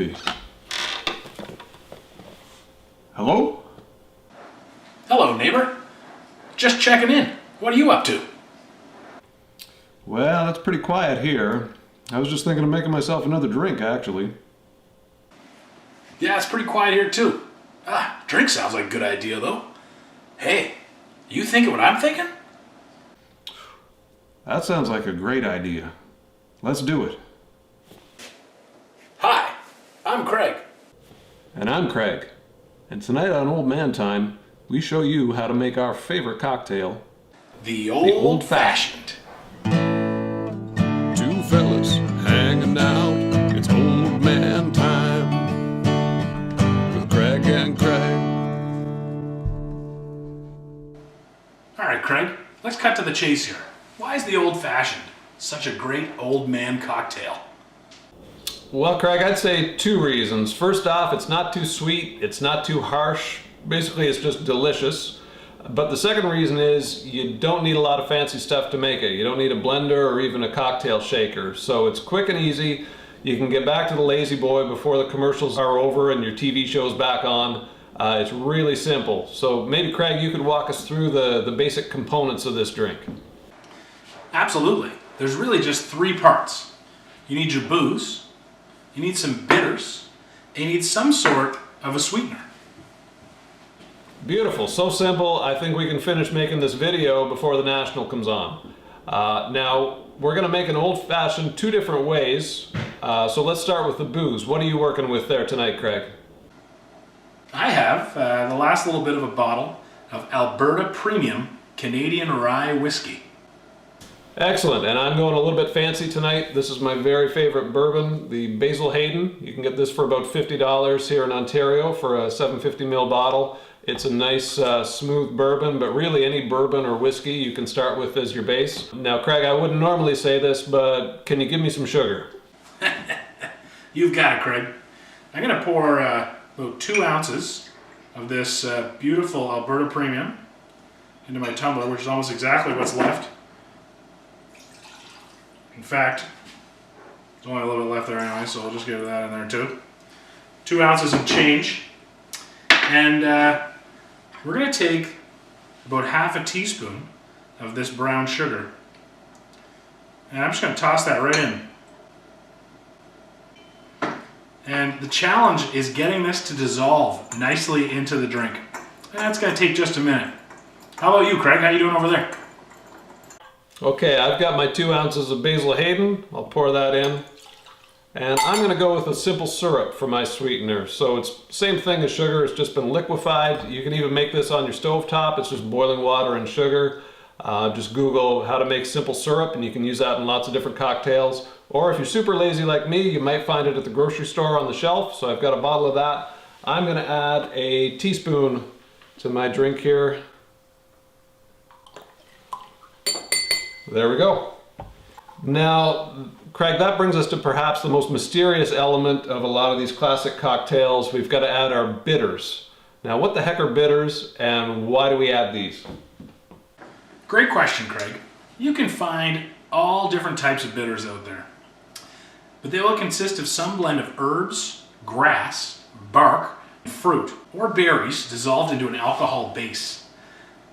be. Hello? Hello, neighbor. Just checking in. What are you up to? Well, it's pretty quiet here. I was just thinking of making myself another drink, actually. Yeah, it's pretty quiet here too. Drink sounds like a good idea though. Hey, you thinking what I'm thinking? That sounds like a great idea. Let's do it. Hi, I'm Craig. And I'm Craig. And tonight on Old Man Time, we show you how to make our favorite cocktail, The old-fashioned. Two fellas hanging out, it's Old Man Time with Craig and Craig. Alright, Craig, let's cut to the chase here. Why is the old-fashioned such a great old man cocktail? Well, Craig, I'd say two reasons. First off, it's not too sweet, it's not too harsh. Basically, it's just delicious. But the second reason is you don't need a lot of fancy stuff to make it. You don't need a blender or even a cocktail shaker. So it's quick and easy. You can get back to the lazy boy before the commercials are over and your TV show's back on. It's really simple. So maybe, Craig, you could walk us through the basic components of this drink. Absolutely. There's really just three parts. You need your booze, you need some bitters, and you need some sort of a sweetener. Beautiful, so simple. I think we can finish making this video before the National comes on. Now, we're gonna make an old-fashioned two different ways. So let's start with the booze. What are you working with there tonight, Craig? I have the last little bit of a bottle of Alberta Premium Canadian Rye Whiskey. Excellent, and I'm going a little bit fancy tonight. This is my very favorite bourbon, the Basil Hayden. You can get this for about $50 here in Ontario for a 750ml bottle. It's a nice smooth bourbon, but really any bourbon or whiskey you can start with as your base. Now, Craig, I wouldn't normally say this, but can you give me some sugar? You've got it, Craig. I'm going to pour about 2 ounces of this beautiful Alberta Premium into my tumbler, which is almost exactly what's left. In fact, there's only a little bit left there anyway, so I'll just give that in there too. 2 ounces of change. And we're going to take about half a teaspoon of this brown sugar. And I'm just going to toss that right in. And the challenge is getting this to dissolve nicely into the drink. And that's going to take just a minute. How about you, Craig? How you doing over there? Okay, I've got my 2 ounces of Basil Hayden. I'll pour that in. And I'm going to go with a simple syrup for my sweetener. So it's same thing as sugar, it's just been liquefied. You can even make this on your stovetop. It's just boiling water and sugar. Just Google how to make simple syrup and you can use that in lots of different cocktails. Or if you're super lazy like me, you might find it at the grocery store on the shelf. So I've got a bottle of that. I'm going to add a teaspoon to my drink here. There we go. Now, Craig, that brings us to perhaps the most mysterious element of a lot of these classic cocktails. We've got to add our bitters. Now, what the heck are bitters and why do we add these? Great question, Craig. You can find all different types of bitters out there, but they will consist of some blend of herbs, grass, bark, fruit, or berries dissolved into an alcohol base.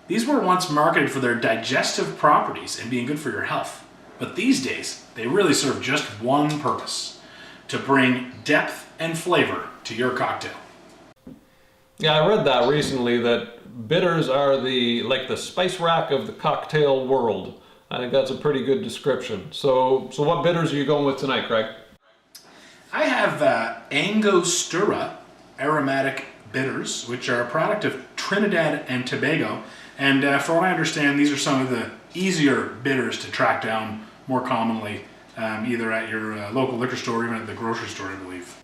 These were once marketed for their digestive properties and being good for your health. But these days, they really serve just one purpose: to bring depth and flavor to your cocktail. Yeah, I read that recently, that bitters are like the spice rack of the cocktail world. I think that's a pretty good description. So what bitters are you going with tonight, Craig? I have Angostura aromatic bitters, which are a product of Trinidad and Tobago. And from what I understand, these are some of the easier bitters to track down more commonly, either at your local liquor store or even at the grocery store, I believe.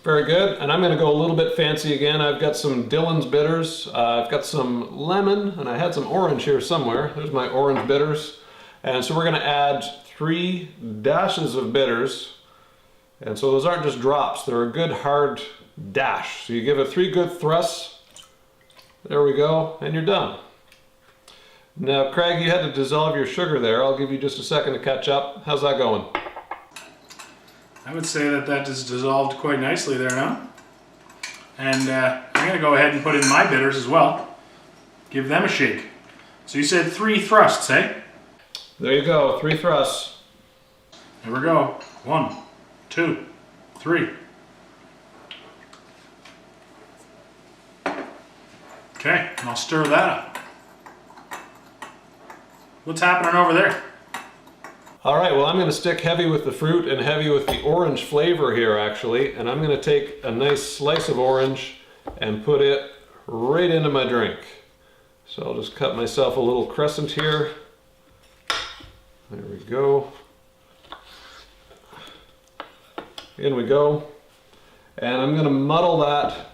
Very good. And I'm going to go a little bit fancy again. I've got some Dillon's bitters. I've got some lemon, and I had some orange here somewhere. There's my orange bitters. And so we're going to add 3 dashes of bitters. And so those aren't just drops. They're a good hard dash. So you give it 3 good thrusts. There we go. And you're done. Now, Craig, you had to dissolve your sugar there. I'll give you just a second to catch up. How's that going? I would say that that is dissolved quite nicely there now. And I'm going to go ahead and put in my bitters as well. Give them a shake. So you said 3 thrusts, eh? There you go, 3 thrusts. Here we go. 1, 2, 3. Okay, and I'll stir that up. What's happening over there? All right, well, I'm going to stick heavy with the fruit and heavy with the orange flavor here, actually. And I'm going to take a nice slice of orange and put it right into my drink. So I'll just cut myself a little crescent here. There we go. In we go. And I'm going to muddle that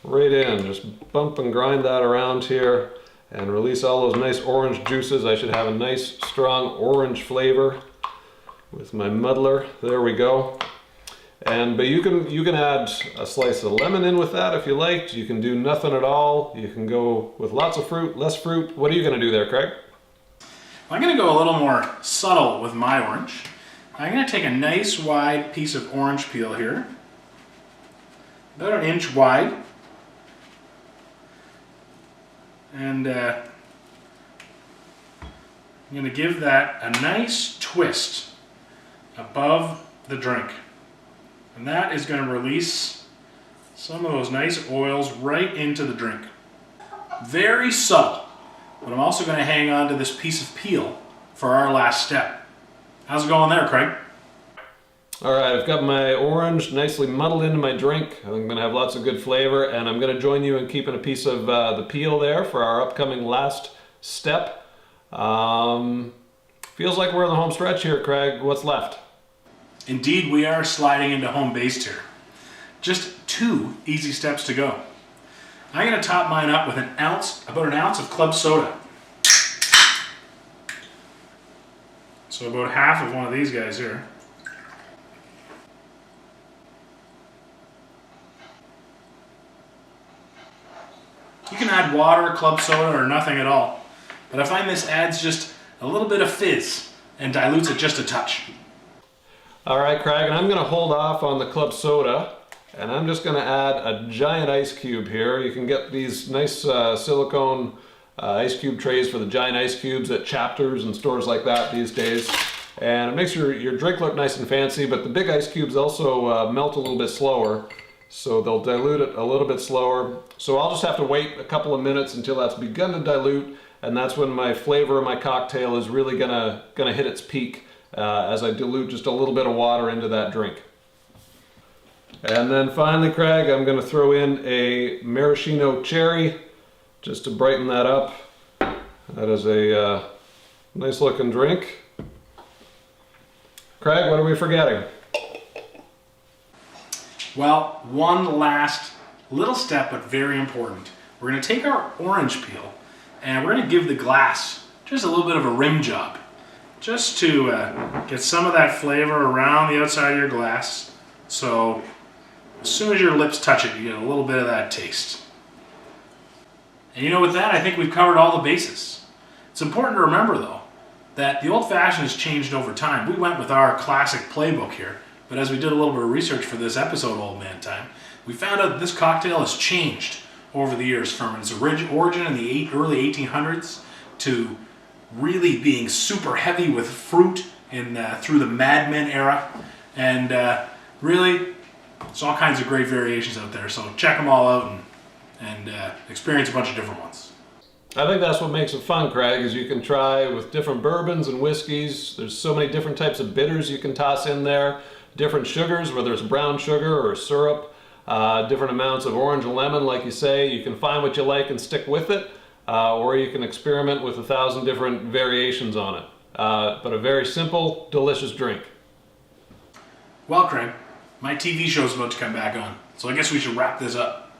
right in. Just bump and grind that around here and release all those nice orange juices. I should have a nice strong orange flavor with my muddler. There we go. But you can add a slice of lemon in with that if you liked. You can do nothing at all. You can go with lots of fruit, less fruit. What are you going to do there, Craig? I'm going to go a little more subtle with my orange. I'm going to take a nice wide piece of orange peel here, about 1 inch wide, and I'm going to give that a nice twist above the drink. And that is going to release some of those nice oils right into the drink. Very subtle, but I'm also going to hang on to this piece of peel for our last step. How's it going there, Craig? All right, I've got my orange nicely muddled into my drink. I'm going to have lots of good flavor, and I'm going to join you in keeping a piece of the peel there for our upcoming last step. Feels like we're in the home stretch here, Craig. What's left? Indeed, we are sliding into home base here. Just 2 easy steps to go. I'm going to top mine up with about an ounce of club soda. So about half of one of these guys here. You can add water, club soda, or nothing at all. But I find this adds just a little bit of fizz and dilutes it just a touch. All right, Craig, and I'm going to hold off on the club soda, and I'm just going to add a giant ice cube here. You can get these nice silicone ice cube trays for the giant ice cubes at Chapters and stores like that these days. And it makes your drink look nice and fancy, but the big ice cubes also melt a little bit slower, so they'll dilute it a little bit slower. So I'll just have to wait a couple of minutes until that's begun to dilute, and that's when my flavor of my cocktail is really gonna hit its peak. As I dilute just a little bit of water into that drink. And then finally, Craig, I'm going to throw in a maraschino cherry just to brighten that up. That is a nice looking drink. Craig, what are we forgetting? Well, one last little step, but very important. We're going to take our orange peel and we're going to give the glass just a little bit of a rim job. Just to get some of that flavor around the outside of your glass. So as soon as your lips touch it, you get a little bit of that taste. And you know, with that, I think we've covered all the bases. It's important to remember, though, that the Old Fashioned has changed over time. We went with our classic playbook here, but as we did a little bit of research for this episode of Old Man Time, we found out that this cocktail has changed over the years from its origin in the early 1800s to really being super heavy with fruit through the Mad Men era, and really there's all kinds of great variations out there, so check them all out and experience a bunch of different ones. I think that's what makes it fun, Craig, is you can try with different bourbons and whiskeys. There's so many different types of bitters you can toss in there, different sugars, whether it's brown sugar or syrup, different amounts of orange and lemon, like you say. You can find what you like and stick with it. Or you can experiment with 1,000 different variations on it. But a very simple, delicious drink. Well, Craig, my TV show's about to come back on, so I guess we should wrap this up.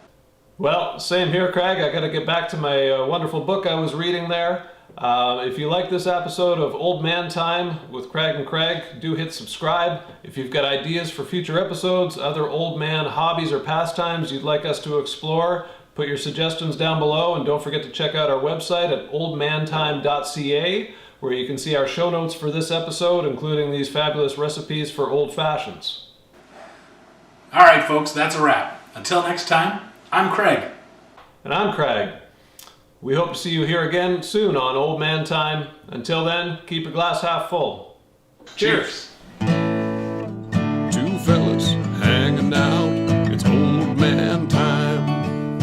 Well, same here, Craig. I got to get back to my wonderful book I was reading there. If you like this episode of Old Man Time with Craig and Craig, do hit subscribe. If you've got ideas for future episodes, other old man hobbies or pastimes you'd like us to explore, put your suggestions down below, and don't forget to check out our website at oldmantime.ca, where you can see our show notes for this episode, including these fabulous recipes for old fashions. All right, folks, that's a wrap. Until next time, I'm Craig. And I'm Craig. We hope to see you here again soon on Old Man Time. Until then, keep your glass half full. Cheers. Two fellas hanging out, it's old man time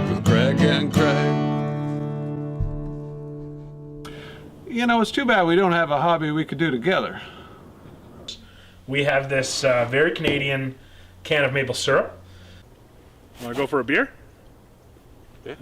with Craig and Craig. You know, it's too bad we don't have a hobby we could do together. We have this very Canadian can of maple syrup. Want to go for a beer? Yeah.